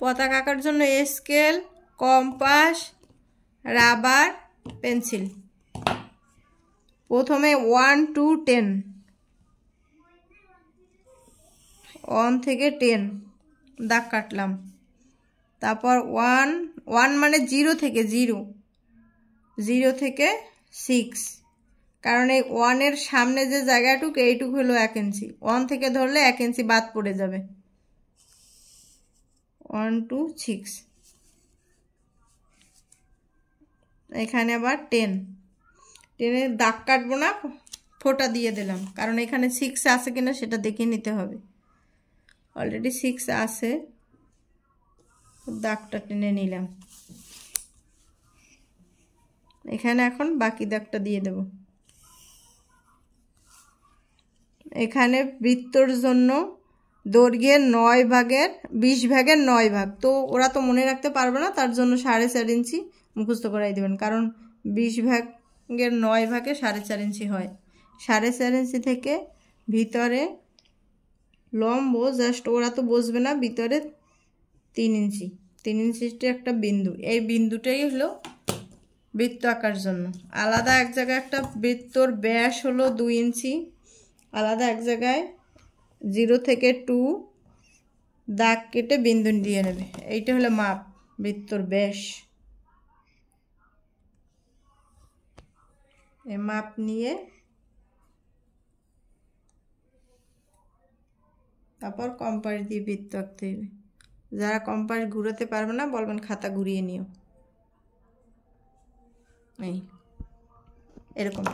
পতাকা আঁকার জন্য স্কেল, কম্পাস, রাবার, পেন্সিল। প্রথমে 1 to 10, 1 থেকে 10 দাগ কাটলাম। তারপর 1 মানে 0 থেকে 6, কারণ এই 1 এর সামনে যে জায়গাটুকু এইটুকু হলো 1 ইঞ্চি। 1 থেকে ধরলে 1 ইঞ্চি বাদ পড়ে যাবে। 1 to 6। এখানে আবার 10 এর দাগ কাটবো না, ফোঁটা দিয়ে দিলাম, কারণ এখানে 6 আছে কিনা সেটা দেখে নিতে হবে। অলরেডি 6 আছে, দাগটা টেনে নিলাম। এখানে এখন বাকি দাগটা দিয়ে দেব। এখানে বৃত্তর জন্য দৈর্ঘ্যের 9 ভাগের 20 ভাগের 9 ভাগ, তো ওরা তো মনে রাখতে পারবে না, তার জন্য 4.5 ইঞ্চি মুখস্থ করাই দেবেন, কারণ 20 ভাগের 9 ভাগে 4.5 ইঞ্চি হয়। 4.5 ইঞ্চি থেকে ভিতরে লম্ব জাস্ট, ওরা তো বসবে না, ভিতরে 3 ইঞ্চি, 3 ইঞ্চিটা একটা বিন্দু। এই বিন্দুটাই হলো বৃত্ত আঁকার জন্য। আলাদা এক জায়গায় একটা বৃত্তর ব্যাস হলো 2 ইঞ্চি, আলাদা এক জায়গায় 0 থেকে 2 দাগ কেটে বিন্দু দিয়ে নেবে। এইটা হলো মাপ বৃত্তর ব্যাস। এই মাপ নিয়ে তারপর কম্পাস দিয়ে বৃত্ত আঁকতে হবে। যারা কম্পাস ঘুরাতে পারবে না বলবেন খাতা ঘুরিয়ে নিও। এই এরকম।